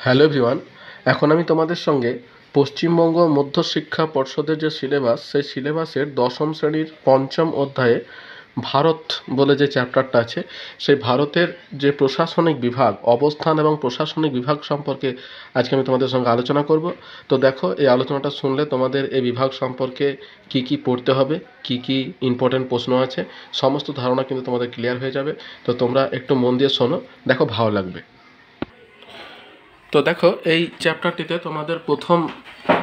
Hello everyone, এখন আমি তোমাদের সঙ্গে পশ্চিমবঙ্গ মধ্যশিক্ষা পর্ষদের যে সিলেবাস, সেই সিলেবাসের দশম শ্রেণীর পঞ্চম অধ্যায়ে ভারত বলে যে চ্যাপ্টারটা আছে, সেই ভারতের যে প্রশাসনিক বিভাগ, অবস্থান এবং প্রশাসনিক বিভাগ সম্পর্কে আজকে আমি তোমাদের সঙ্গে আলোচনা করব। তো দেখো, এই আলোচনাটা শুনলে তোমাদের এই বিভাগ সম্পর্কে কি কি পড়তে হবে, কি কি ইম্পর্টেন্ট প্রশ্ন আছে, সমস্ত ধারণা কিন্তু তোমাদের ক্লিয়ার হয়ে যাবে। তো তোমরা একটু মন দিয়ে শোনো, দেখো ভালো লাগবে। তো দেখো, এই চ্যাপ্টারটিতে তোমাদের প্রথম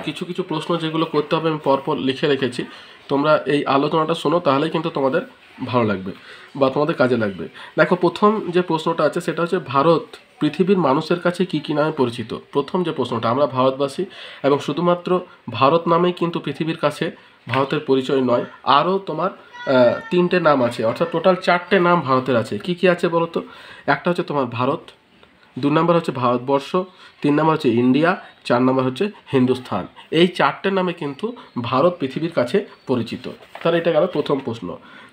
কিছু কিছু প্রশ্ন যেগুলো করতে হবে আমি পরপর লিখে রেখেছি। তোমরা এই আলোচনাটা শোনো, তাহলেই কিন্তু তোমাদের ভালো লাগবে বা তোমাদের কাজে লাগবে। দেখো, প্রথম যে প্রশ্নটা আছে সেটা হচ্ছে ভারত পৃথিবীর মানুষের কাছে কী কী নামে পরিচিত। প্রথম যে প্রশ্নটা, আমরা ভারতবাসী এবং শুধুমাত্র ভারত নামেই কিন্তু পৃথিবীর কাছে ভারতের পরিচয় নয়, আরও তোমার তিনটে নাম আছে, অর্থাৎ টোটাল চারটে নাম ভারতের আছে। কি কি আছে বলো তো? একটা হচ্ছে তোমার ভারত, 2 নম্বর হচ্ছে ভারতবর্ষ, 3 নম্বর হচ্ছে ইন্ডিয়া, 4 নম্বর হচ্ছে হিন্দুস্থান। এই চারটে নামে কিন্তু ভারত পৃথিবীর কাছে পরিচিত। তাহলে এটা গেল প্রথম প্রশ্ন।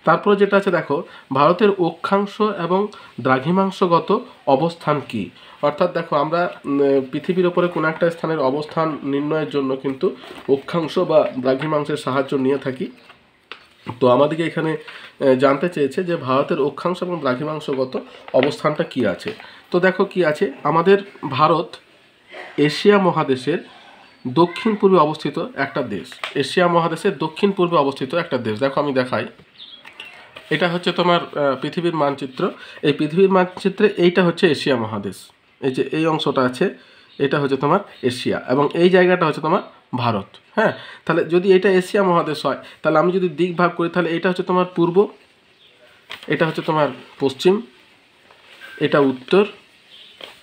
তারপরে যেটা আছে দেখো, ভারতের অক্ষাংশ এবং দ্রাঘিমাংশগত অবস্থান কি। অর্থাৎ দেখো, আমরা পৃথিবীর ওপরে কোনো একটা স্থানের অবস্থান নির্ণয়ের জন্য কিন্তু অক্ষাংশ বা দ্রাঘিমাংশের সাহায্য নিয়ে থাকি। তো আমাদেরকে এখানে জানতে চেয়েছে যে ভারতের অক্ষাংশ এবং দ্রাঘিমাংশগত অবস্থানটা কি আছে। তো দেখো কি আছে, আমাদের ভারত এশিয়া মহাদেশের দক্ষিণ পূর্বে অবস্থিত একটা দেশ। এশিয়া মহাদেশের দক্ষিণ পূর্বে অবস্থিত একটা দেশ। দেখো আমি দেখাই, এটা হচ্ছে তোমার পৃথিবীর মানচিত্র। এই পৃথিবীর মানচিত্রে এইটা হচ্ছে এশিয়া মহাদেশ। এই যে এই অংশটা আছে, এটা হচ্ছে তোমার এশিয়া, এবং এই জায়গাটা হচ্ছে তোমার ভারত। হ্যাঁ, তাহলে যদি এটা এশিয়া মহাদেশ হয়, তাহলে আমি যদি দিক ভাগ করি, তাহলে এটা হচ্ছে তোমার পূর্ব, এটা হচ্ছে তোমার পশ্চিম, এটা উত্তর,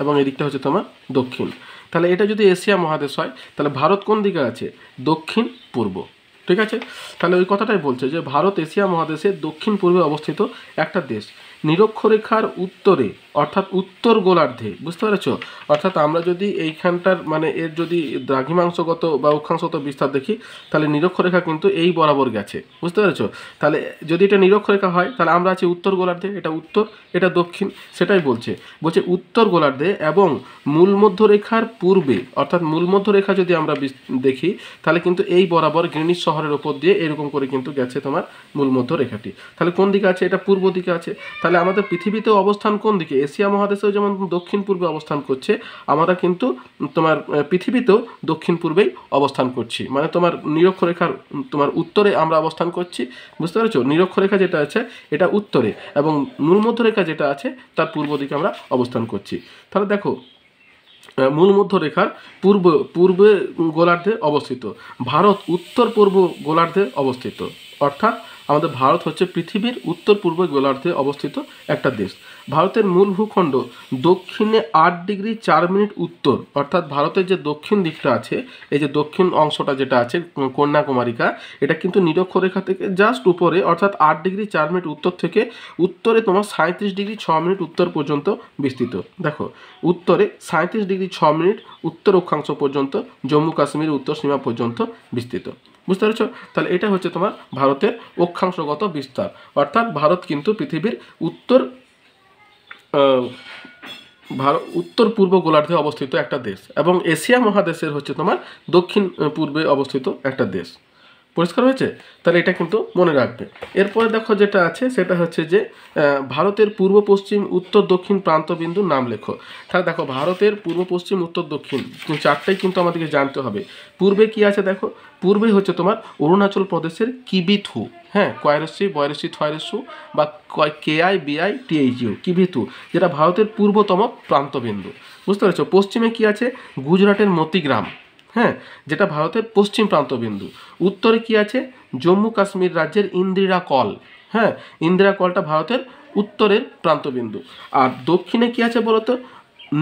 এবং এদিকটা হচ্ছে তোমার দক্ষিণ। তাহলে এটা যদি এশিয়া মহাদেশ হয়, তাহলে ভারত কোন দিকে আছে? দক্ষিণ পূর্ব। ঠিক আছে, তাহলে ওই কথাটাই বলছে যে ভারত এশিয়া মহাদেশের দক্ষিণ পূর্বে অবস্থিত একটা দেশ। নিরক্ষরেখার উত্তরে, অর্থাৎ উত্তর গোলার্ধে, বুঝতে পেরেছো? অর্থাৎ আমরা যদি এইখানটার মানে এর যদি দ্রাঘিমাংশগত বা অক্ষাংশগত বিস্তার দেখি, তাহলে নিরক্ষরেখা কিন্তু এই বরাবর গেছে, বুঝতে পেরেছো? তাহলে যদি এটা নিরক্ষরেখা হয়, তাহলে আমরা আছি উত্তর গোলার্ধে, এটা উত্তর, এটা দক্ষিণ। সেটাই বলছে উত্তর গোলার্ধে এবং মূল মধ্যরেখার পূর্বে, অর্থাৎ মূল মধ্যরেখা যদি আমরা দেখি, তাহলে কিন্তু এই বরাবর গ্রিনিচ শহরের ওপর দিয়ে এরকম করে কিন্তু গেছে তোমার মূল মধ্যরেখাটি। তাহলে কোন দিকে আছে? এটা পূর্ব দিকে আছে। তাহলে আমাদের পৃথিবীতেও অবস্থান কোন দিকে? এশিয়া মহাদেশেও যেমন দক্ষিণ পূর্বে অবস্থান করছে, আমরা কিন্তু তোমার পৃথিবীতেও দক্ষিণ পূর্বেই অবস্থান করছি। মানে তোমার নিরক্ষরেখার তোমার উত্তরে আমরা অবস্থান করছি, বুঝতে পেরেছো? নিরক্ষরেখা যেটা আছে এটা উত্তরে, এবং মূল মধ্যরেখা যেটা আছে তার পূর্ব দিকে আমরা অবস্থান করছি। তাহলে দেখো, মূল মধ্যরেখার পূর্বে গোলার্ধে অবস্থিত, ভারত উত্তর পূর্ব গোলার্ধে অবস্থিত। অর্থাৎ আমাদের ভারত হচ্ছে পৃথিবীর উত্তর পূর্ব গোলার্ধে অবস্থিত একটা দেশ। ভারতের মূল ভূখণ্ড দক্ষিণে 8°4' উত্তর, অর্থাৎ ভারতের যে দক্ষিণ দিকটা আছে, এই যে দক্ষিণ অংশটা যেটা আছে কন্যাকুমারিকা, এটা কিন্তু নিরক্ষরেখা থেকে জাস্ট উপরে, অর্থাৎ 8°4' উত্তর থেকে উত্তরে তোমার 37°6' উত্তর পর্যন্ত বিস্তৃত। দেখো, উত্তরে 37°6' উত্তর অক্ষাংশ পর্যন্ত, জম্মু কাশ্মীর উত্তর সীমা পর্যন্ত বিস্তৃত। বুঝতে পেরেছ? তাহলে এটা হচ্ছে তোমার ভারতের অক্ষাংশগত বিস্তার। অর্থাৎ ভারত কিন্তু পৃথিবীর উত্তর পূর্ব গোলার্ধে অবস্থিত একটা দেশ, এবং এশিয়া মহাদেশের হচ্ছে তোমার দক্ষিণ পূর্বে অবস্থিত একটা দেশ। পরিষ্কার হয়েছে? তাহলে এটা কিন্তু মনে রাখবে। এরপরে দেখো যেটা আছে সেটা হচ্ছে যে ভারতের পূর্ব পশ্চিম উত্তর দক্ষিণ প্রান্তবিন্দুর নাম লেখো। তাহলে দেখো, ভারতের পূর্ব পশ্চিম উত্তর দক্ষিণ চারটাই কিন্তু আমাদেরকে জানতে হবে। পূর্বে কি আছে দেখো, পূর্বে হচ্ছে তোমার অরুণাচল প্রদেশের কিবিথু। হ্যাঁ, কয়রস্যি বয়রস্যি থয়রস্যু বা KIBITHU, কিবিথু, যেটা ভারতের পূর্বতম প্রান্তবিন্দু। বুঝতে পেরেছো? পশ্চিমে কি আছে? গুজরাটের মতিগ্রাম, হ্যাঁ, যেটা ভারতের পশ্চিম প্রান্তবিন্দু। উত্তরে কি আছে? জম্মু কাশ্মীর রাজ্যের ইন্দিরা কল। হ্যাঁ, ইন্দিরা কলটা ভারতের উত্তরের প্রান্তবিন্দু। আর দক্ষিণে কি আছে বলতো?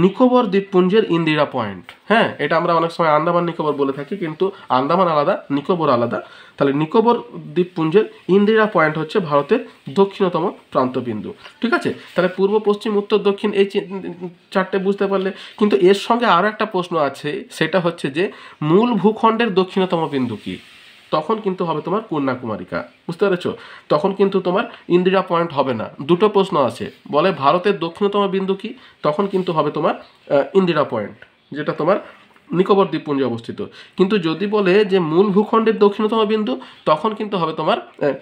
নিকোবর দ্বীপপুঞ্জের ইন্দিরা পয়েন্ট। হ্যাঁ, এটা আমরা অনেক সময় আন্দামান নিকোবর বলে থাকি, কিন্তু আন্দামান আলাদা, নিকোবর আলাদা। তাহলে নিকোবর দ্বীপপুঞ্জের ইন্দিরা পয়েন্ট হচ্ছে ভারতের দক্ষিণতম প্রান্তবিন্দু। ঠিক আছে? তাহলে পূর্ব পশ্চিম উত্তর দক্ষিণ এই চারটে বুঝতে পারলে। কিন্তু এর সঙ্গে আরও একটা প্রশ্ন আছে, সেটা হচ্ছে যে মূল ভূখণ্ডের দক্ষিণতম বিন্দু কি? তখন কিন্তু হবে তোমার কন্যাকুমারিকা। বুঝতে পেরেছো? তখন কিন্তু তোমার ইন্দিরা পয়েন্ট হবে না। দুটো প্রশ্ন আছে, বলে ভারতের দক্ষিণতম বিন্দু কি, তখন কিন্তু হবে তোমার ইন্দিরা পয়েন্ট। যেটা তোমার নিকোবর দ্বীপপুঞ্জে অবস্থিত। কিন্তু যদি বলে যে মূল ভূখণ্ডের দক্ষিণতম বিন্দু, তখন কিন্তু হবে তোমার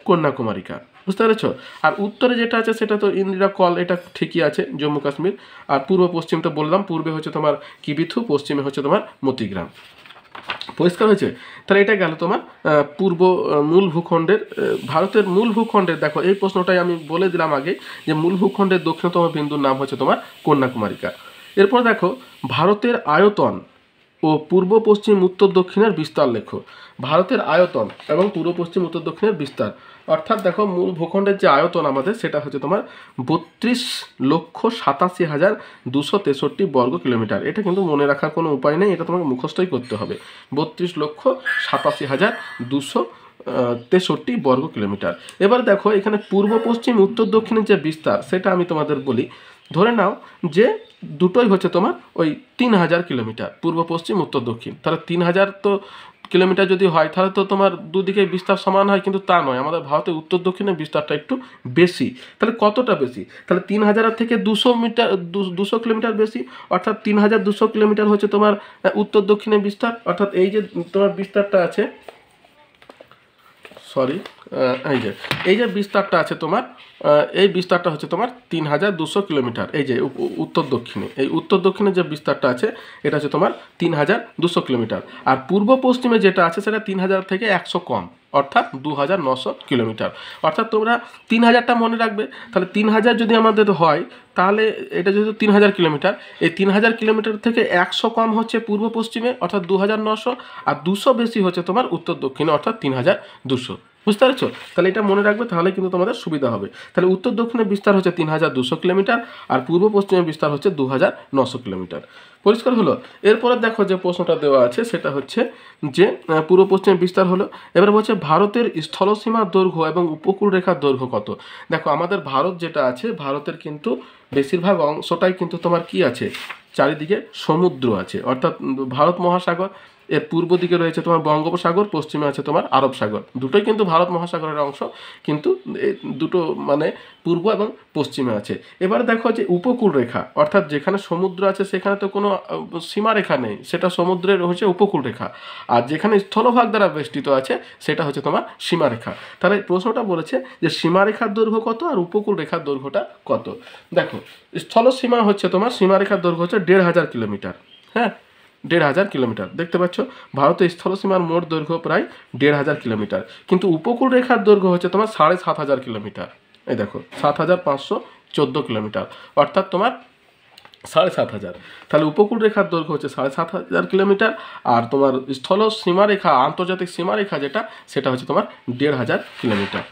কন্যাকুমারিকা। বুঝতে পেরেছ? আর উত্তরে যেটা আছে সেটা তো ইন্দিরা কল, এটা ঠিকই আছে, জম্মু কাশ্মীর। আর পূর্ব পশ্চিম তো বললাম, পূর্বে হচ্ছে তোমার কিবিথু, পশ্চিমে হচ্ছে তোমার মতিগ্রাম। পরিষ্কার হয়েছে? তাহলে এটা গেল তোমার পূর্ব মূল ভূখণ্ডের, ভারতের মূল ভূখণ্ডের। দেখো এই প্রশ্নটাই আমি বলে দিলাম আগে, যে মূল ভূখণ্ডের দক্ষিণতম বিন্দুর নাম হচ্ছে তোমার কন্যাকুমারিকা। এরপর দেখো ভারতের আয়তন ও পূর্ব পশ্চিম উত্তর দক্ষিণের বিস্তার লেখো। ভারতের আয়তন এবং পূর্ব পশ্চিম উত্তর দক্ষিণের বিস্তার, অর্থাৎ দেখো মূল ভূখণ্ডের যে আয়তন আমাদের, সেটা হচ্ছে তোমার 32,87,263 বর্গ কিলোমিটার। এটা কিন্তু মনে রাখার কোনো উপায় নেই, এটা তোমাকে মুখস্থই করতে হবে। 32,87,263 বর্গ কিলোমিটার। এবার দেখো এখানে পূর্ব পশ্চিম উত্তর দক্ষিণের যে বিস্তার, সেটা আমি তোমাদের বলি। ধরে নাও যে দুটোই হচ্ছে তোমার ওই 3,000 কিলোমিটার, পূর্ব পশ্চিম উত্তর দক্ষিণ। তাহলে 3,000 তো কিলোমিটার যদি হয়, তাহলে তো তোমার দুদিকে বিস্তার সমান হয়, কিন্তু তা নয়, আমাদের ভারতের উত্তর দক্ষিণের বিস্তারটা একটু বেশি। তাহলে কতটা বেশি? তাহলে 3,000 থেকে 200 কিলোমিটার বেশি, অর্থাৎ 3,200 কিলোমিটার হচ্ছে তোমার উত্তর দক্ষিণের বিস্তার। অর্থাৎ এই যে তোমার বিস্তারটা আছে, সরি, এই যে বিস্তারটা আছে তোমার, এই বিস্তারটা হচ্ছে তোমার 3,200 কিলোমিটার। এই যে উত্তর দক্ষিণে, এই উত্তর দক্ষিণে যে বিস্তারটা আছে, এটা হচ্ছে তোমার 3,200 কিলোমিটার। আর পূর্ব পশ্চিমে যেটা আছে সেটা 3,000 থেকে 100 কম, অর্থাৎ 2,900 কিলোমিটার। অর্থাৎ তোমরা 3,000টা মনে রাখবে। তাহলে 3,000 যদি আমাদের হয়, তাহলে এটা যেহেতু 3,000 কিলোমিটার, এই 3,000 কিলোমিটার থেকে 100 কম হচ্ছে পূর্ব পশ্চিমে, অর্থাৎ 2,900, আর 200 বেশি হচ্ছে তোমার উত্তর দক্ষিণে, অর্থাৎ 3,200। বুঝতে পারছো? তাহলে এটা মনে রাখবে, তাহলে কিন্তু তোমাদের সুবিধা হবে। তাহলে উত্তর দক্ষিণের বিস্তার হচ্ছে 3,200 কিলোমিটার, আর পূর্ব পশ্চিমের বিস্তার হচ্ছে 2,900 কিলোমিটার। পরিষ্কার হলো? এরপরে দেখো যে প্রশ্নটা দেওয়া আছে, সেটা হচ্ছে যে পূর্ব পশ্চিমের বিস্তার হলো। এবার বলছে ভারতের স্থলসীমার দৈর্ঘ্য এবং উপকূল রেখার দৈর্ঘ্য কত? দেখো আমাদের ভারত যেটা আছে, ভারতের কিন্তু বেশিরভাগ অংশটাই কিন্তু তোমার কি আছে, চারিদিকে সমুদ্র আছে, অর্থাৎ ভারত মহাসাগর। এর পূর্ব দিকে রয়েছে তোমার বঙ্গোপসাগর, পশ্চিমে আছে তোমার আরব সাগর। দুটোই কিন্তু ভারত মহাসাগরের অংশ, কিন্তু এই দুটো মানে পূর্ব এবং পশ্চিমে আছে। এবার দেখো যে উপকূল রেখা, অর্থাৎ যেখানে সমুদ্র আছে সেখানে তো কোনো সীমারেখা নেই, সেটা সমুদ্রের হচ্ছে উপকূল রেখা। আর যেখানে স্থলভাগ দ্বারা বেষ্টিত আছে, সেটা হচ্ছে তোমার সীমারেখা। তাহলে প্রশ্নটা বলেছে যে সীমারেখার দৈর্ঘ্য কত আর উপকূল রেখার দৈর্ঘ্যটা কত। দেখো স্থল সীমা হচ্ছে তোমার, সীমারেখার দৈর্ঘ্য হচ্ছে 1,500 কিলোমিটার। হ্যাঁ, 1,500 কিলোমিটার। দেখতে পাচ্ছ ভারতের স্থলসীমার মোট দৈর্ঘ্য প্রায় 1,500 কিলোমিটার, কিন্তু উপকূল রেখার দৈর্ঘ্য হচ্ছে তোমার 7,500 কিলোমিটার। এই দেখো 7,514 কিলোমিটার, অর্থাৎ তোমার 7,500। তাহলে উপকূল রেখার দৈর্ঘ্য হচ্ছে 7,500 কিলোমিটার, আর তোমার স্থল সীমারেখা, আন্তর্জাতিক সীমারেখা যেটা, সেটা হচ্ছে তোমার 1,500 কিলোমিটার।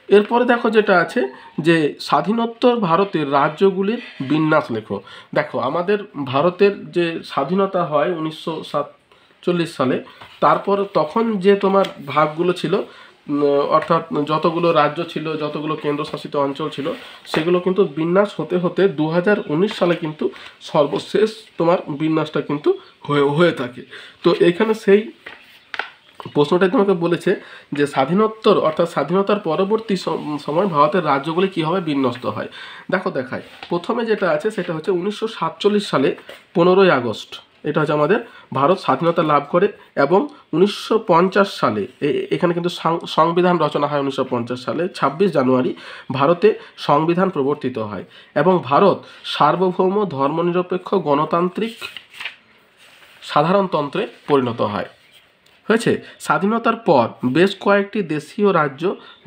এরপরে দেখো যেটা আছে যে স্বাধীনোত্তর ভারতের রাজ্যগুলির বিন্যাস লেখো। দেখো আমাদের ভারতের যে স্বাধীনতা হয় 1947 সালে, তারপর তখন যে তোমার ভাগগুলো ছিল, অর্থাৎ যতগুলো রাজ্য ছিল, যতগুলো কেন্দ্রশাসিত অঞ্চল ছিল, সেগুলো কিন্তু বিন্যাস হতে হতে 2019 সালে কিন্তু সর্বশেষ তোমার বিন্যাসটা কিন্তু হয়ে থাকে। তো এখানে সেই প্রশ্নটাই তোমাকে বলেছে যে স্বাধীনোত্তর, অর্থাৎ স্বাধীনতার পরবর্তী সময় ভারতের রাজ্যগুলি কীভাবে বিন্যস্ত হয়। দেখো দেখায়, প্রথমে যেটা আছে সেটা হচ্ছে 1947 সালে 15ই আগস্ট, এটা হচ্ছে আমাদের ভারত স্বাধীনতা লাভ করে। এবং 1950 সালে এখানে কিন্তু সংবিধান রচনা হয়। 1950 সালে 26 জানুয়ারি ভারতে সংবিধান প্রবর্তিত হয়, এবং ভারত সার্বভৌম ধর্মনিরপেক্ষ গণতান্ত্রিক সাধারণতন্ত্রে পরিণত হয়। হয়েছে। স্বাধীনতার পর বেশ কয়েকটি দেশীয় রাজ্য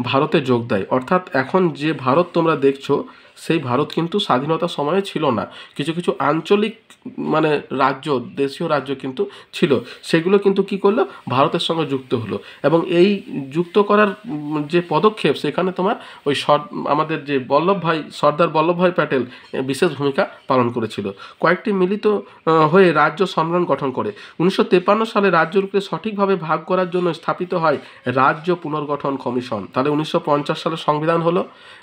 ভারতে যোগ দেয়, অর্থাৎ এখন যে ভারত তোমরা দেখছো, সেই ভারত কিন্তু স্বাধীনতার সময়ে ছিল না। কিছু কিছু আঞ্চলিক মানে রাজ্য, দেশীয় রাজ্য কিন্তু ছিল, সেগুলো কিন্তু কি করলো, ভারতের সঙ্গে যুক্ত হলো। এবং এই যুক্ত করার যে পদক্ষেপ, সেখানে তোমার ওই আমাদের যে সর্দার বল্লভভাই প্যাটেল বিশেষ ভূমিকা পালন করেছিল। কয়েকটি মিলিত হয়ে রাজ্য সম্মেলন গঠন করে 1953 সালে রাজ্যগুলোকে সঠিকভাবে ভাগ করার জন্য স্থাপিত হয় রাজ্য পুনর্গঠন কমিশন। তাহলে 1950 সালে সংবিধান হলো,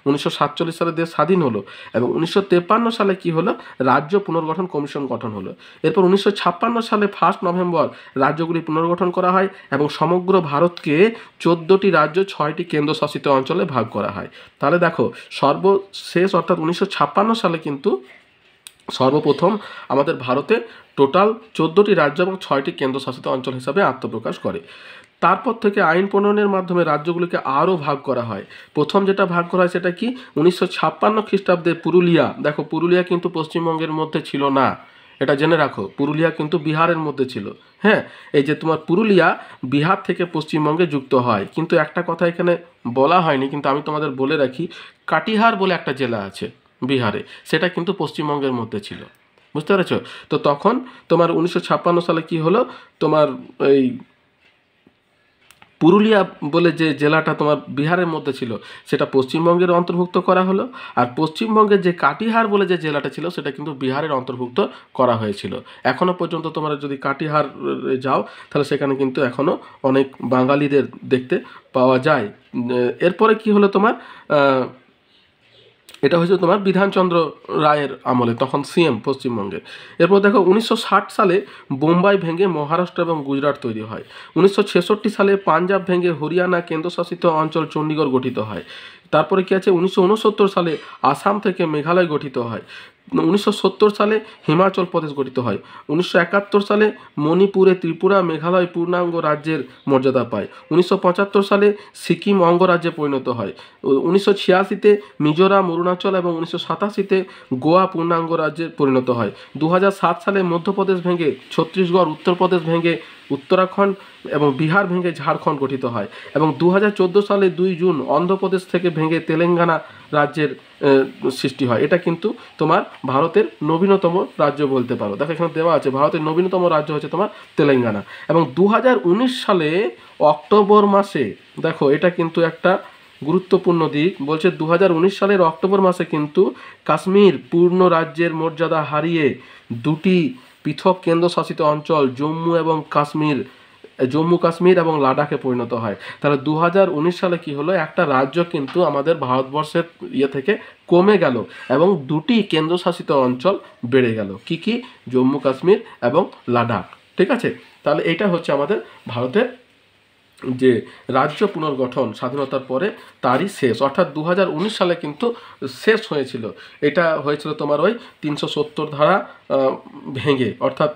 1947 সালে দেশ স্বাধীন হলো, এবং 1953 সালে কি হলো, রাজ্য পুনর্গঠন কমিশন গঠন হলো। এরপর 1956 সালে 1 নভেম্বর রাজ্যগুলি পুনর্গঠন করা হয়, এবং সমগ্র ভারতকে 14টি রাজ্য 6টি কেন্দ্রশাসিত অঞ্চলে ভাগ করা হয়। তাহলে দেখো সর্বশেষ, অর্থাৎ 1956 সালে কিন্তু সর্বপ্রথম আমাদের ভারতে টোটাল 14টি রাজ্য এবং 6টি কেন্দ্রশাসিত অঞ্চল হিসাবে আত্মপ্রকাশ করে। তারপর থেকে আইন প্রণয়নের মাধ্যমে রাজ্যগুলিকে আরও ভাগ করা হয়। প্রথম যেটা ভাগ করা হয় সেটা কি 1956 খ্রিস্টাব্দে পুরুলিয়া, দেখো পুরুলিয়া কিন্তু পশ্চিমবঙ্গের মধ্যে ছিল না, এটা জেনে রাখো, পুরুলিয়া কিন্তু বিহারের মধ্যে ছিল। হ্যাঁ, এই যে তোমার পুরুলিয়া বিহার থেকে পশ্চিমবঙ্গে যুক্ত হয়, কিন্তু একটা কথা এখানে বলা হয়নি, কিন্তু আমি তোমাদের বলে রাখি, কাটিহার বলে একটা জেলা আছে বিহারে, সেটা কিন্তু পশ্চিমবঙ্গের মধ্যে ছিল। বুঝতে পেরেছ? তো তখন তোমার 1956 সালে কি হলো, তোমার এই পুরুলিয়া বলে যে জেলাটা তোমার বিহারের মধ্যে ছিল সেটা পশ্চিমবঙ্গের অন্তর্ভুক্ত করা হলো, আর পশ্চিমবঙ্গের যে কাটিহার বলে যে জেলাটা ছিল সেটা কিন্তু বিহারের অন্তর্ভুক্ত করা হয়েছিল। এখনও পর্যন্ত তোমরা যদি কাটিহার যাও তাহলে সেখানে কিন্তু এখনও অনেক বাঙালিদের দেখতে পাওয়া যায়। এরপরে কি হলো তোমার, এটা হয়েছে তোমার বিধানচন্দ্র রায়ের আমলে, তখন সিএম পশ্চিমবঙ্গের। এরপর দেখো 1960 সালে বোম্বাই ভেঙে মহারাষ্ট্র এবং গুজরাট তৈরি হয়। 1966 সালে পাঞ্জাব ভেঙে হরিয়ানা কেন্দ্রশাসিত অঞ্চল চণ্ডীগড় গঠিত হয়। তারপরে কি আছে, 1969 সালে আসাম থেকে মেঘালয় গঠিত হয়। 1970 সালে হিমাচল প্রদেশ গঠিত হয়। 1971 সালে মণিপুরে ত্রিপুরা মেঘালয় পূর্ণাঙ্গ রাজ্যের মর্যাদা পায়। 1975 সালে সিকিম অঙ্গরাজ্যে পরিণত হয়। 1986তে মিজোরাম, অরুণাচল এবং 1987তে গোয়া পূর্ণাঙ্গ রাজ্যে পরিণত হয়। 2007 সালে মধ্যপ্রদেশ ভেঙে ছত্তিশগড়, উত্তরপ্রদেশ ভেঙে উত্তরাখণ্ড এবং বিহার ভেঙে ঝাড়খণ্ড গঠিত হয়, এবং 2014 সালে 2 জুন অন্ধ্রপ্রদেশ থেকে ভেঙে তেলেঙ্গানা রাজ্যের সৃষ্টি হয়। এটা কিন্তু তোমার ভারতের নবীনতম রাজ্য বলতে পারো। দেখো এখানে দেওয়া আছে ভারতের নবীনতম রাজ্য হচ্ছে তোমার তেলেঙ্গানা। এবং 2019 সালে অক্টোবর মাসে, দেখো এটা কিন্তু একটা গুরুত্বপূর্ণ দিক, বলছে 2019 সালের অক্টোবর মাসে কিন্তু কাশ্মীর পূর্ণ রাজ্যের মর্যাদা হারিয়ে 2টি পৃথক কেন্দ্রশাসিত অঞ্চল জম্মু কাশ্মীর এবং লাদাখে পরিণত হয়। তাহলে 2019 সালে কি হলো, একটা রাজ্য কিন্তু আমাদের ভারতবর্ষের থেকে কমে গেল এবং 2টি কেন্দ্রশাসিত অঞ্চল বেড়ে গেল। কি জম্মু কাশ্মীর এবং লাদাখ। ঠিক আছে, তাহলে এটা হচ্ছে আমাদের ভারতের যে রাজ্য পুনর্গঠন স্বাধীনতার পরে তারই শেষ, অর্থাৎ 2019 সালে কিন্তু শেষ হয়েছিল। এটা হয়েছিল তোমার ওই 370 ধারা ভেঙে, অর্থাৎ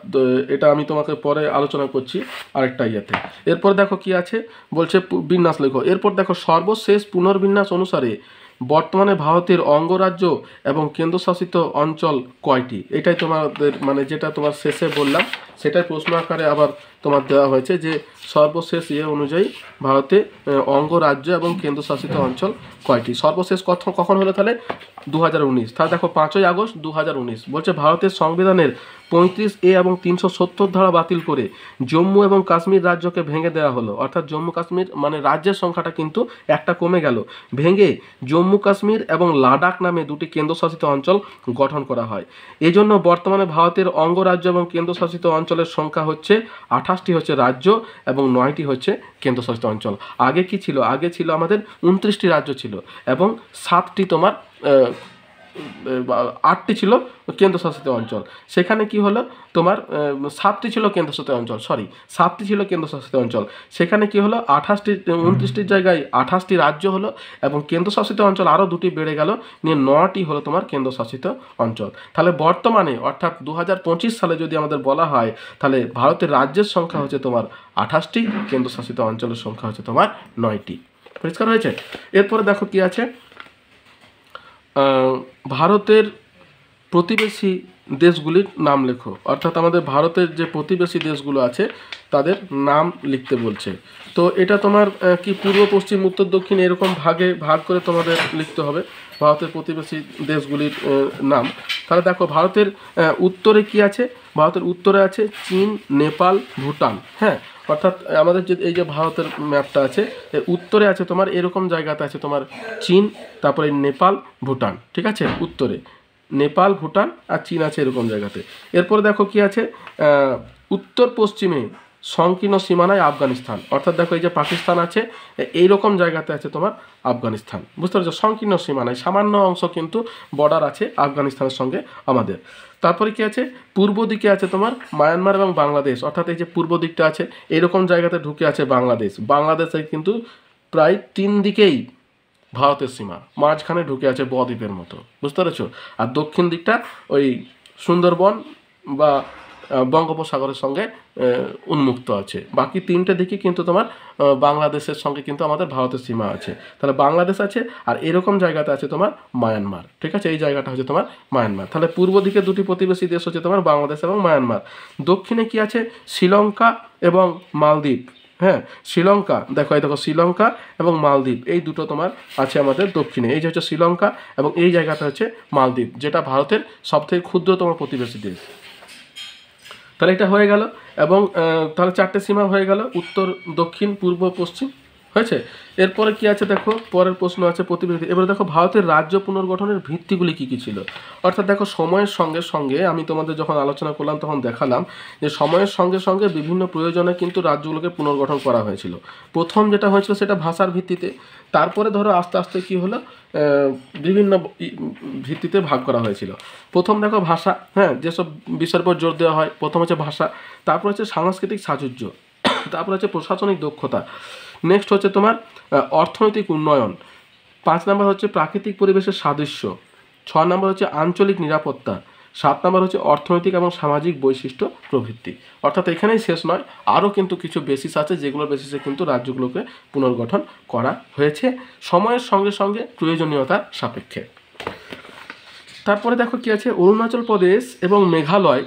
এটা আমি তোমাকে পরে আলোচনা করছি আরেকটা ইয়েতে। এরপর দেখো কি আছে, বলছে বিন্যাস লেখো। এরপর দেখো সর্বশেষ পুনর্বিন্যাস অনুসারে বর্তমানে ভারতের অঙ্গরাজ্য এবং কেন্দ্রশাসিত অঞ্চল কয়টি? এটাই তোমাদের মানে যেটা তোমার শেষে বললাম সেটাই প্রশ্ন আকারে আবার তোমার দেওয়া হয়েছে যে সর্বশেষ অনুযায়ী ভারতে অঙ্গরাজ্য এবং কেন্দ্রশাসিত অঞ্চল কয়টি। সর্বশেষ কখন হলো তাহলে 2019। তাহলে দেখো 5ই আগস্ট 2019 বলছে ভারতের সংবিধানের 35A এবং 370 ধারা বাতিল করে জম্মু এবং কাশ্মীর রাজ্যকে ভেঙে দেওয়া হলো, অর্থাৎ জম্মু কাশ্মীর মানে রাজ্যের সংখ্যাটা কিন্তু একটা কমে গেল, ভেঙে জম্মু কাশ্মীর এবং লাদাখ নামে 2টি কেন্দ্রশাসিত অঞ্চল গঠন করা হয়। এই জন্য বর্তমানে ভারতের অঙ্গরাজ্য এবং কেন্দ্রশাসিত অঞ্চলের সংখ্যা হচ্ছে 28টি হচ্ছে রাজ্য এবং 9টি হচ্ছে কেন্দ্রশাসিত অঞ্চল। আগে কি ছিল, আগে ছিল আমাদের 29টি রাজ্য ছিল এবং 7টি তোমার 8টি ছিল কেন্দ্রশাসিত অঞ্চল। সেখানে কি হলো তোমার 7টি ছিল কেন্দ্রশাসিত অঞ্চল, 7টি ছিল কেন্দ্রশাসিত অঞ্চল। সেখানে কি হলো 29টির জায়গায় 28টি রাজ্য হলো এবং কেন্দ্রশাসিত অঞ্চল আরও 2টি বেড়ে গেল, নিয়ে 9টি হলো তোমার কেন্দ্রশাসিত অঞ্চল। তাহলে বর্তমানে অর্থাৎ 2025 সালে যদি আমাদের বলা হয় তাহলে ভারতের রাজ্যের সংখ্যা হচ্ছে তোমার 28টি, কেন্দ্রশাসিত অঞ্চলের সংখ্যা হচ্ছে তোমার 9টি। পরিষ্কার হয়েছে? এরপরে দেখো কি আছে, ভারতের প্রতিবেশী দেশগুলির নাম লেখো, অর্থাৎ আমাদের ভারতের যে প্রতিবেশী দেশগুলো আছে তাদের নাম লিখতে বলছে। তো এটা তোমার কি পূর্ব পশ্চিম উত্তর দক্ষিণ এরকম ভাগ করে তোমাদের লিখতে হবে ভারতের প্রতিবেশী দেশগুলির নাম। তাহলে দেখো ভারতের উত্তরে কি আছে, ভারতের উত্তরে আছে চীন, নেপাল, ভুটান। হ্যাঁ, অর্থাৎ আমাদের যে এই যে ভারতের ম্যাপটা আছে উত্তরে আছে তোমার এরকম জায়গাতে আছে তোমার চীন, তারপরে নেপাল, ভুটান। ঠিক আছে, উত্তরে নেপাল, ভুটান আর চীন আছে এরকম জায়গাতে। এরপরে দেখো কি আছে, উত্তর পশ্চিমে সংকীর্ণ সীমানায় আফগানিস্তান, অর্থাৎ দেখো এই যে পাকিস্তান আছে এইরকম জায়গাতে আছে তোমার আফগানিস্তান। বুঝতে পারছো, সংকীর্ণ সীমানায় সামান্য অংশ কিন্তু বর্ডার আছে আফগানিস্তানের সঙ্গে আমাদের। তারপরে কি আছে, পূর্ব দিকে আছে তোমার মায়ানমার এবং বাংলাদেশ, অর্থাৎ এই যে পূর্ব দিকটা আছে এইরকম জায়গাতে ঢুকে আছে বাংলাদেশ। বাংলাদেশে কিন্তু প্রায় 3 দিকেই ভারতের সীমা, মাঝখানে ঢুকে আছে বদ্বীপের মতো। বুঝতে পেরেছো? আর দক্ষিণ দিকটা ওই সুন্দরবন বা বঙ্গোপসাগরের সঙ্গে উন্মুক্ত আছে। বাকি তিনটে দিকই কিন্তু তোমার বাংলাদেশের সঙ্গে কিন্তু আমাদের ভারতের সীমা আছে। তাহলে বাংলাদেশ আছে, আর এরকম জায়গাতে আছে তোমার মায়ানমার। ঠিক আছে, এই জায়গাটা হচ্ছে তোমার মায়ানমার। তাহলে পূর্ব দিকে দুটি প্রতিবেশী দেশ হচ্ছে তোমার বাংলাদেশ এবং মায়ানমার। দক্ষিণে কি আছে? শ্রীলঙ্কা এবং মালদ্বীপ। হ্যাঁ, শ্রীলঙ্কা, দেখো এই দেখো শ্রীলঙ্কা এবং মালদ্বীপ, এই দুটো তোমার আছে আমাদের দক্ষিণে। এই যে হচ্ছে শ্রীলঙ্কা এবং এই জায়গাটা হচ্ছে মালদ্বীপ, যেটা ভারতের সবথেকে ক্ষুদ্রতম প্রতিবেশী দেশ। তাহলে এটা হয়ে গেল। এবং তাহলে চারটে সীমা হয়ে গেল, উত্তর, দক্ষিণ, পূর্ব, পশ্চিম। হয়েছে। এরপরে কি আছে দেখো, পরের প্রশ্ন আছে প্রতিবেশী। এবারে দেখো ভারতের রাজ্য পুনর্গঠনের ভিত্তিগুলি কী কী ছিল। অর্থাৎ দেখো সময়ের সঙ্গে সঙ্গে আমি তোমাদের যখন আলোচনা করলাম তখন দেখালাম যে সময়ের সঙ্গে সঙ্গে বিভিন্ন প্রয়োজনে কিন্তু রাজ্যগুলোকে পুনর্গঠন করা হয়েছিল। প্রথম যেটা হয়েছিল সেটা ভাষার ভিত্তিতে, তারপরে ধরো আস্তে আস্তে কী হলো, বিভিন্ন ভিত্তিতে ভাগ করা হয়েছিল। প্রথম দেখো ভাষা, হ্যাঁ, যেসব বিষয়ের উপর জোর দেওয়া হয়, প্রথম হচ্ছে ভাষা, তারপর হচ্ছে সাংস্কৃতিক সাযুজ্য, তারপর হচ্ছে প্রশাসনিক দক্ষতা, নেক্সট হচ্ছে তোমার অর্থনৈতিক উন্নয়ন, 5 নম্বর হচ্ছে প্রাকৃতিক পরিবেশের সাদৃশ্য, 6 নম্বর হচ্ছে আঞ্চলিক নিরাপত্তা, 7 নম্বর হচ্ছে অর্থনৈতিক এবং সামাজিক বৈশিষ্ট্য প্রভৃতি। অর্থাৎ এখানেই শেষ নয়, আরও কিন্তু কিছু বেসিস আছে যেগুলোর বেসিসে কিন্তু রাজ্যগুলোকে পুনর্গঠন করা হয়েছে সময়ের সঙ্গে সঙ্গে প্রয়োজনীয়তার সাপেক্ষে। তারপরে দেখো কি আছে, অরুণাচল প্রদেশ এবং মেঘালয়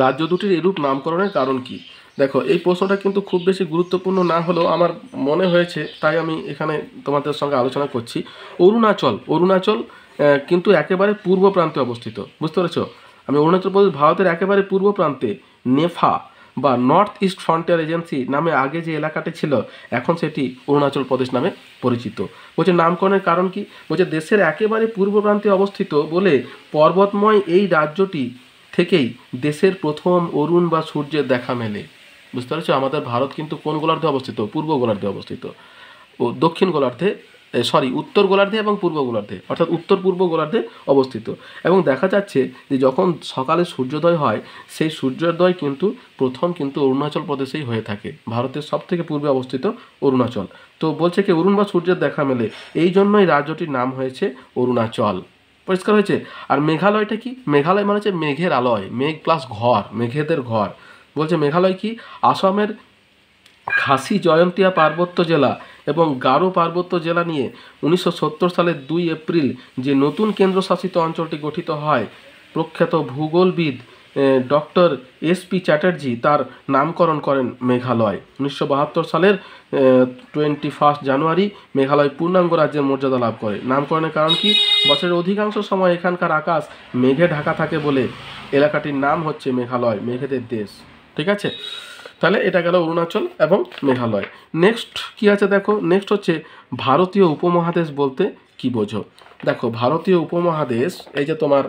রাজ্য দুটির এরূপ নামকরণের কারণ কি। দেখো এই প্রশ্নটা কিন্তু খুব বেশি গুরুত্বপূর্ণ না হলেও আমার মনে হয়েছে, তাই আমি এখানে তোমাদের সঙ্গে আলোচনা করছি। অরুণাচল কিন্তু একেবারে পূর্ব প্রান্তে অবস্থিত, বুঝতে পেরেছো। আমি অরুণাচল প্রদেশ ভারতের একেবারে পূর্ব প্রান্তে, নেফা বা নর্থ ইস্ট ফ্রন্টিয়ার এজেন্সি নামে আগে যে এলাকাটি ছিল এখন সেটি অরুণাচল প্রদেশ নামে পরিচিত। বলছে নামকরণের কারণ কি, বলছে দেশের একেবারে পূর্ব প্রান্তে অবস্থিত বলে পর্বতময় এই রাজ্যটি থেকেই দেশের প্রথম অরুণ বা সূর্যের দেখা মেলে। বুঝতে পারছো, আমাদের ভারত কিন্তু কোন গোলার্ধে অবস্থিত? পূর্ব গোলার্ধে অবস্থিত। ও দক্ষিণ গোলার্ধে, উত্তর গোলার্ধে এবং পূর্ব গোলার্ধে, অর্থাৎ উত্তর পূর্ব গোলার্ধে অবস্থিত। এবং দেখা যাচ্ছে যে যখন সকালে সূর্যোদয় হয় সেই সূর্যোদয় কিন্তু প্রথম কিন্তু অরুণাচল প্রদেশেই হয়ে থাকে, ভারতের সব থেকে পূর্বে অবস্থিত অরুণাচল। তো বলছে কি অরুণ বা সূর্যের দেখা মেলে, এই জন্যই রাজ্যটির নাম হয়েছে অরুণাচল। পরিষ্কার হয়েছে। আর মেঘালয়টা কি? মেঘালয় মানে হচ্ছে মেঘের আলয়, মেঘ প্লাস ঘর, মেঘেদের ঘর। বলছে মেঘালয় কি? আসামের খাসি জয়ন্তিয়া পার্বত্য জেলা এবং গারো পার্বত্য জেলা নিয়ে 1970 সালের 2 এপ্রিল যে নতুন কেন্দ্রশাসিত অঞ্চলটি গঠিত হয়, প্রখ্যাত ভূগোলবিদ ডক্টর এস.পি. চ্যাটার্জি তার নামকরণ করেন মেঘালয়। 1972 সালের 21 জানুয়ারি মেঘালয় পূর্ণাঙ্গ রাজ্যের মর্যাদা লাভ করে। নামকরণের কারণ কি? বছরের অধিকাংশ সময় এখানকার আকাশ মেঘে ঢাকা থাকে বলে এলাকাটির নাম হচ্ছে মেঘালয়, মেঘেদের দেশ। ঠিক আছে, তাহলে এটা গেল অরুণাচল এবং মেঘালয়। নেক্সট কি আছে দেখো, নেক্সট হচ্ছে ভারতীয় উপমহাদেশ বলতে কি বোঝো। দেখো ভারতীয় উপমহাদেশ, এই যে তোমার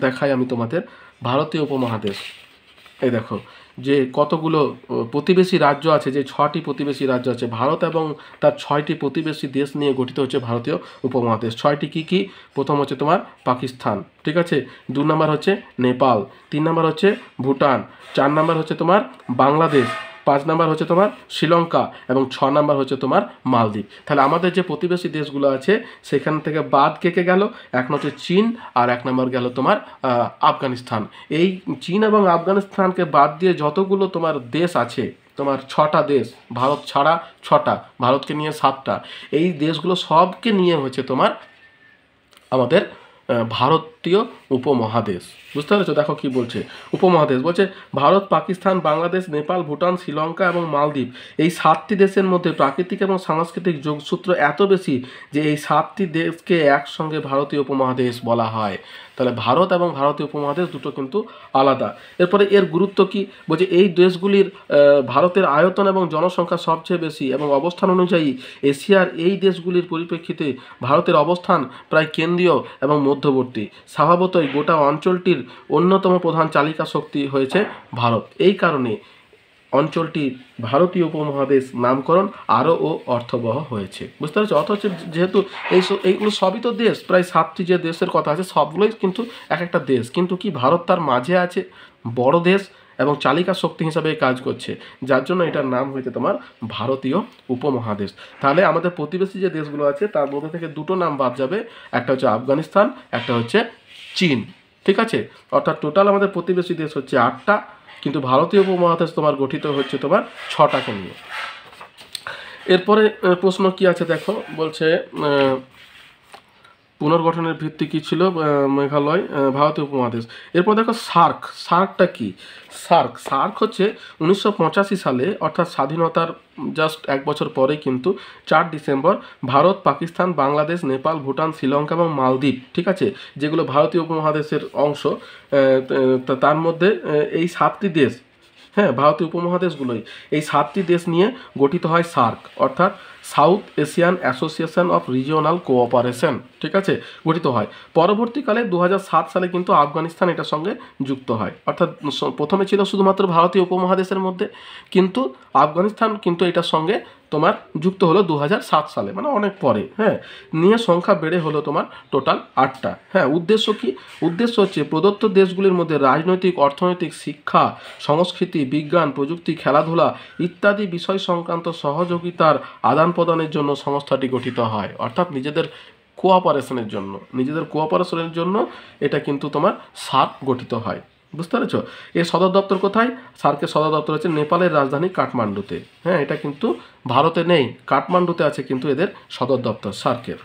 দেখাই আমি তোমাদের ভারতীয় উপমহাদেশ, এই দেখো যে কতগুলো প্রতিবেশী রাজ্য আছে, যে 6টি প্রতিবেশী রাজ্য আছে, ভারত এবং তার 6টি প্রতিবেশী দেশ নিয়ে গঠিত হচ্ছে ভারতীয় উপমহাদেশ। 6টি কী কী? প্রথম হচ্ছে তোমার পাকিস্তান, ঠিক আছে, 2 নম্বর হচ্ছে নেপাল, 3 নম্বর হচ্ছে ভুটান, 4 নম্বর হচ্ছে তোমার বাংলাদেশ, 5 নম্বর হচ্ছে তোমার শ্রীলঙ্কা এবং 6 নম্বর হচ্ছে তোমার মালদ্বীপ। তাহলে আমাদের যে প্রতিবেশী দেশগুলো আছে সেখান থেকে বাদ কে গেল? এক হচ্ছে চীন আর 1 নম্বর গেল তোমার আফগানিস্তান। এই চীন এবং আফগানিস্তানকে বাদ দিয়ে যতগুলো তোমার দেশ আছে, তোমার 6টা দেশ, ভারত ছাড়া 6টা, ভারতকে নিয়ে 7টা, এই দেশগুলো সবকে নিয়ে হচ্ছে তোমার আমাদের ভারতীয় উপমহাদেশ। বুঝতে পেরেছো? দেখো কি বলছে, উপমহাদেশ বলছে ভারত, পাকিস্তান, বাংলাদেশ, নেপাল, ভুটান, শ্রীলঙ্কা এবং মালদ্বীপ, এই 7টি দেশের মধ্যে প্রাকৃতিক এবং সাংস্কৃতিক যোগসূত্র এত বেশি যে এই 7টি দেশকে একসঙ্গে ভারতীয় উপমহাদেশ বলা হয়। তাহলে ভারত এবং ভারতীয় উপমহাদেশ দুটো কিন্তু আলাদা। এরপরে এর গুরুত্ব কি? বলছে এই দেশগুলির ভারতের আয়তন এবং জনসংখ্যা সবচেয়ে বেশি এবং অবস্থান অনুযায়ী এশিয়ার এই দেশগুলির পরিপ্রেক্ষিতে ভারতের অবস্থান প্রায় কেন্দ্রীয় এবং মধ্যবর্তী। স্বভাবতই গোটা অঞ্চলটির অন্যতম প্রধান চালিকা শক্তি হয়েছে ভারত। এই কারণে অঞ্চলটির ভারতীয় উপমহাদেশ নামকরণ আরও অর্থবহ হয়েছে। বুঝতে পারছো? অর্থ হচ্ছে যেহেতু এইগুলো সবই তো দেশ, প্রায় 7টি যে দেশের কথা আছে সবগুলোই কিন্তু এক একটা দেশ, কিন্তু কি ভারত তার মাঝে আছে, বড় দেশ এবং চালিকা শক্তি হিসাবে কাজ করছে, যার জন্য এটার নাম হয়েছে তোমার ভারতীয় উপমহাদেশ। তাহলে আমাদের প্রতিবেশী যে দেশগুলো আছে তার মধ্যে থেকে দুটো নাম বাদ যাবে, একটা হচ্ছে আফগানিস্তান, একটা হচ্ছে চীন। ঠিক আছে, অর্থাৎ টোটাল আমাদের প্রতিবেশী দেশ হচ্ছে 8টা, কিন্তু ভারতীয় উপমহাদেশ তোমার গঠিত হচ্ছে তোমার 6টাকে নিয়ে। এরপরে প্রশ্ন কি আছে দেখো, বলছে পুনর্গঠনের ভিত্তি কী ছিল, মেঘালয় ভারতীয় উপমহাদেশ। এরপর দেখো সার্ক, সার্কটা কি? সার্ক হচ্ছে 1985 সালে, অর্থাৎ স্বাধীনতার জাস্ট 1 বছর পরেই কিন্তু 4 ডিসেম্বর ভারত, পাকিস্তান, বাংলাদেশ, নেপাল, ভুটান, শ্রীলঙ্কা এবং মালদ্বীপ, ঠিক আছে, যেগুলো ভারতীয় উপমহাদেশের অংশ, তার মধ্যে এই 7টি দেশ, হ্যাঁ ভারতীয় উপমহাদেশগুলোই, এই 7টি দেশ নিয়ে গঠিত হয় সার্ক, অর্থাৎ south Asian association of regional cooperation, ঠিক আছে, গঠিত হয়। পরবর্তীকালে 2007 সালে কিন্তু আফগানিস্তান এটার সঙ্গে যুক্ত হয়, অর্থাৎ প্রথমে ছিল শুধুমাত্র ভারতীয় উপমহাদেশের মধ্যে, কিন্তু আফগানিস্তান কিন্তু এটার সঙ্গে তোমার যুক্ত হলো 2007 সালে, মানে অনেক পরে, হ্যাঁ, নিয়ে সংখ্যা বেড়ে হলো তোমার টোটাল 8টা। হ্যাঁ, উদ্দেশ্য কি? উদ্দেশ্য হচ্ছে প্রদত্ত দেশগুলির মধ্যে রাজনৈতিক, অর্থনৈতিক, শিক্ষা, সংস্কৃতি, বিজ্ঞান, প্রযুক্তি, খেলাধুলা ইত্যাদি বিষয় সংক্রান্ত সহযোগিতার আদান প্রদানের জন্য সংস্থাটি গঠিত হয়, অর্থাৎ নিজেদের কোঅপারেশনের জন্য এটা কিন্তু তোমার সার্ক গঠিত হয়। বুঝতে পেরেছ? এর সদর দপ্তর কোথায়? সার্কের সদর দপ্তর হচ্ছে নেপালের রাজধানী কাঠমান্ডুতে। হ্যাঁ, এটা কিন্তু ভারতে নেই, কাঠমান্ডুতে আছে কিন্তু এদের সদর দপ্তর সার্কের।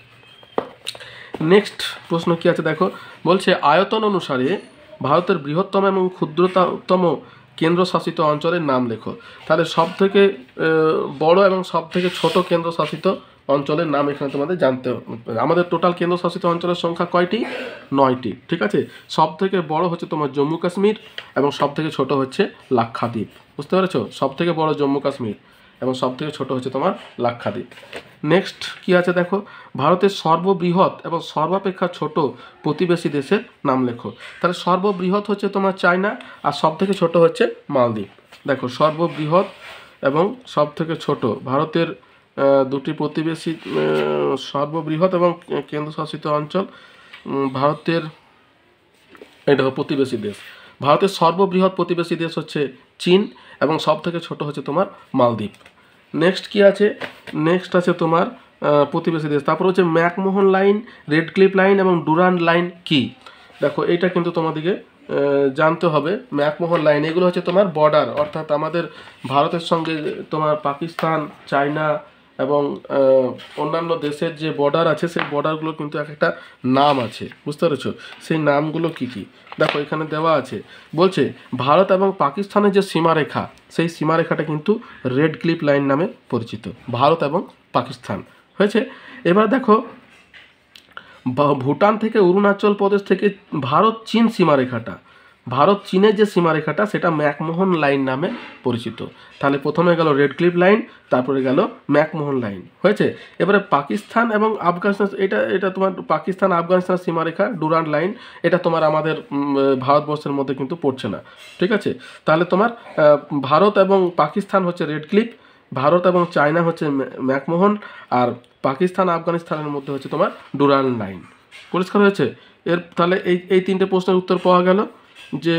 নেক্সট প্রশ্ন কি আছে দেখো, বলছে আয়তন অনুসারে ভারতের বৃহত্তম এবং ক্ষুদ্রতম কেন্দ্রশাসিত অঞ্চলের নাম লেখো। তাহলে সব থেকে বড় এবং সব থেকে ছোট কেন্দ্রশাসিত অঞ্চলের নাম এখানে তোমাদের জানতে হবে। আমাদের টোটাল কেন্দ্রশাসিত অঞ্চলের সংখ্যা কয়টি? 9টি, ঠিক আছে। সব থেকে বড় হচ্ছে তোমার জম্মু কাশ্মীর এবং সব থেকে ছোট হচ্ছে লাক্ষাদ্বীপ। বুঝতে পেরেছো? সব থেকে বড় জম্মু কাশ্মীর এবং সব থেকে ছোট হচ্ছে তোমার লাক্ষাদ্বীপ। নেক্সট কি আছে দেখো, ভারতের সর্ববৃহৎ এবং সর্বাপেক্ষা ছোট প্রতিবেশী দেশের নাম লেখো। তাহলে সর্ববৃহৎ হচ্ছে তোমার চায়না আর সব থেকে ছোট হচ্ছে মালদ্বীপ। দেখো, সর্ববৃহৎ এবং সব থেকে ছোট ভারতের দুটি প্রতিবেশী, সর্ববৃহৎ এবং কেন্দ্রশাসিত অঞ্চল ভারতের, এই দেখো প্রতিবেশী দেশ, ভারতের সর্ববৃহৎ প্রতিবেশী দেশ হচ্ছে চীন এবং সব থেকে ছোট হচ্ছে তোমার মালদ্বীপ। নেক্সট কি আছে? নেক্সট আছে তোমার প্রতিবেশী দেশ, তারপর হচ্ছে McMahon line, red cliff line এবং ডুরান্ড লাইন কি? দেখো, এইটা কিন্তু তোমাদেরকে জানতে হবে। ম্যাকমোহন লাইন এগুলো হচ্ছে তোমার বর্ডার, অর্থাৎ আমাদের ভারতের সঙ্গে তোমার পাকিস্তান, চায়না এবং অন্যান্য দেশের যে বর্ডার আছে সেই বর্ডারগুলো কিন্তু এক একটা নাম আছে। বুঝতে পেরেছো? সেই নামগুলো কি কি দেখো এখানে দেওয়া আছে। বলছে ভারত এবং পাকিস্তানের যে সীমারেখা, সেই সীমারেখাটা কিন্তু রেড ক্লিফ লাইন নামে পরিচিত, ভারত এবং পাকিস্তান। হয়েছে? এবার দেখো, ভুটান থেকে অরুণাচল প্রদেশ থেকে ভারত চীন সীমারেখাটা, ভারত চীনের যে সীমারেখাটা সেটা ম্যাকমোহন লাইন নামে পরিচিত। তাহলে প্রথমে গেল রেড ক্লিফ লাইন, তারপরে গেল ম্যাকমোহন লাইন। হয়েছে? এবারে পাকিস্তান এবং আফগানিস্তান, এটা তোমার পাকিস্তান আফগানিস্তান সীমারেখা ডুরান্ড লাইন, এটা তোমার আমাদের ভারতবর্ষের মধ্যে কিন্তু পড়ছে না, ঠিক আছে। তাহলে তোমার ভারত এবং পাকিস্তান হচ্ছে রেড ক্লিফ, ভারত এবং চায়না হচ্ছে ম্যাকমোহন, আর পাকিস্তান আফগানিস্তানের মধ্যে হচ্ছে তোমার ডুরান্ড লাইন। পরিষ্কার হয়েছে? তাহলে এই 3টে প্রশ্নের উত্তর পাওয়া গেল যে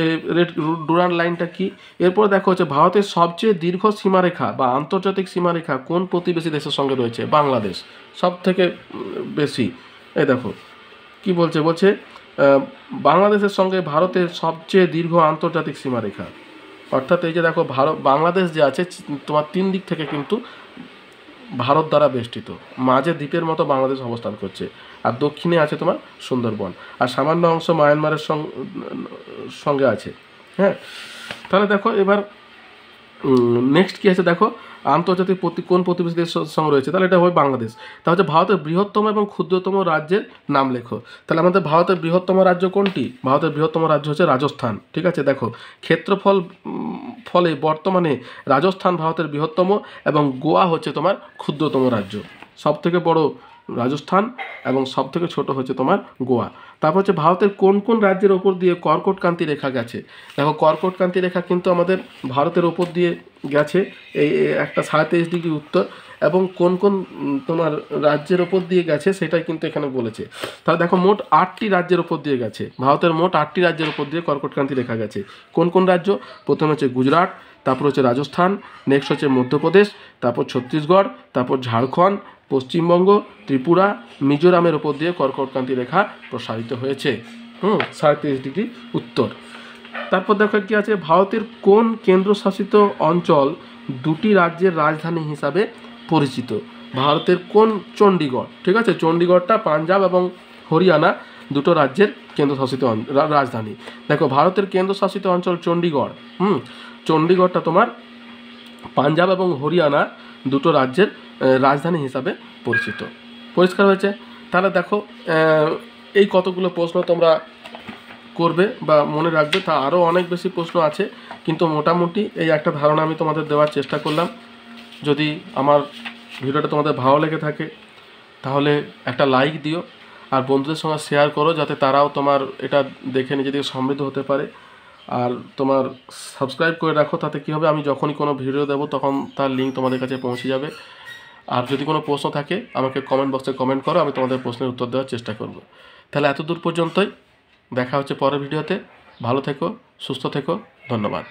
ডুরান্ড লাইনটা কি। এরপর দেখো হচ্ছে ভারতের সবচেয়ে দীর্ঘ সীমারেখা বা আন্তর্জাতিক সীমারেখা কোন প্রতিবেশী দেশের সঙ্গে রয়েছে? বাংলাদেশ সব থেকে বেশি। এই দেখো কি বলছে, বলছে বাংলাদেশের সঙ্গে ভারতের সবচেয়ে দীর্ঘ আন্তর্জাতিক সীমারেখা, অর্থাৎ এই যে দেখো বাংলাদেশ যে আছে তোমার 3 দিক থেকে কিন্তু ভারত দ্বারা বেষ্টিত, মাঝে দ্বীপের মতো বাংলাদেশ অবস্থান করছে, আর দক্ষিণে আছে তোমার সুন্দরবন, আর সামান্য অংশ মায়ানমারের সঙ্গে আছে। হ্যাঁ, তাহলে দেখো এবার নেক্সট কী আছে দেখো, আন্তর্জাতিক কোন প্রতিবেশী দেশের সঙ্গে রয়েছে? তাহলে এটা হবে বাংলাদেশ। তাহলে হচ্ছে ভারতের বৃহত্তম এবং ক্ষুদ্রতম রাজ্যের নাম লেখো। তাহলে আমাদের ভারতের বৃহত্তম রাজ্য কোনটি? ভারতের বৃহত্তম রাজ্য হচ্ছে রাজস্থান, ঠিক আছে। দেখো ক্ষেত্রফল ফলে বর্তমানে রাজস্থান ভারতের বৃহত্তম এবং গোয়া হচ্ছে তোমার ক্ষুদ্রতম রাজ্য। সব থেকে বড় রাজস্থান এবং সব থেকে ছোট হচ্ছে তোমার গোয়া। তারপর হচ্ছে ভারতের কোন কোন রাজ্যের ওপর দিয়ে কর্কটক্রান্তি রেখা গেছে? দেখো কর্কটক্রান্তি রেখা কিন্তু আমাদের ভারতের ওপর দিয়ে গেছে, এই একটা 37 ডিগ্রি উত্তর, এবং কোন কোন তোমার রাজ্যের ওপর দিয়ে গেছে সেটাই কিন্তু এখানে বলেছে। তাহলে দেখো মোট 8টি রাজ্যের ওপর দিয়ে গেছে, ভারতের মোট 8টি রাজ্যের ওপর দিয়ে কর্কটক্রান্তি রেখা গেছে। কোন কোন রাজ্য? প্রথমে হচ্ছে গুজরাট, তারপর হচ্ছে রাজস্থান, নেক্সট হচ্ছে মধ্যপ্রদেশ, তারপর ছত্তিশগড়, তারপর ঝাড়খণ্ড, পশ্চিমবঙ্গ, ত্রিপুরা, মিজোরামের ওপর দিয়ে কর্কটক্রান্তি রেখা প্রসারিত হয়েছে। 37° উত্তর। তারপর দেখো কি আছে, ভারতের কোন কেন্দ্রশাসিত অঞ্চল দুটি রাজ্যের রাজধানী হিসাবে পরিচিত? ভারতের কোন? চণ্ডীগড়। ঠিক আছে, চণ্ডীগড়টা পাঞ্জাব এবং হরিয়ানা দুটো রাজ্যের কেন্দ্রশাসিত রাজধানী। দেখো ভারতের কেন্দ্রশাসিত অঞ্চল চণ্ডীগড়। চণ্ডীগড়টা তোমার পাঞ্জাব এবং হরিয়ানা দুটো রাজ্যের রাজধানী হিসাবে পরিচিত। পরিষ্কার হয়েছে? তাহলে দেখো এই কতগুলো প্রশ্ন তোমরা করবে বা মনে রাখবে। তা আরও অনেক বেশি প্রশ্ন আছে, কিন্তু মোটামুটি এই একটা ধারণা আমি তোমাদের দেওয়ার চেষ্টা করলাম। যদি আমার ভিডিওটা তোমাদের ভালো লেগে থাকে তাহলে একটা লাইক দিও, আর বন্ধুদের সঙ্গে শেয়ার করো, যাতে তারাও তোমার এটা দেখে নিজেদের সমৃদ্ধ হতে পারে। আর তোমার সাবস্ক্রাইব করে রাখো, তাতে কী হবে, আমি যখনই কোনো ভিডিও দেবো তখন তার লিঙ্ক তোমাদের কাছে পৌঁছে যাবে। আর যদি কোনো প্রশ্ন থাকে আমাকে কমেন্ট বক্সে কমেন্ট করো, আমি তোমাদের প্রশ্নের উত্তর দেওয়ার চেষ্টা করব। তাহলে এত দূর পর্যন্তই, দেখা হচ্ছে পরের ভিডিওতে। ভালো থেকো, সুস্থ থেকো, ধন্যবাদ।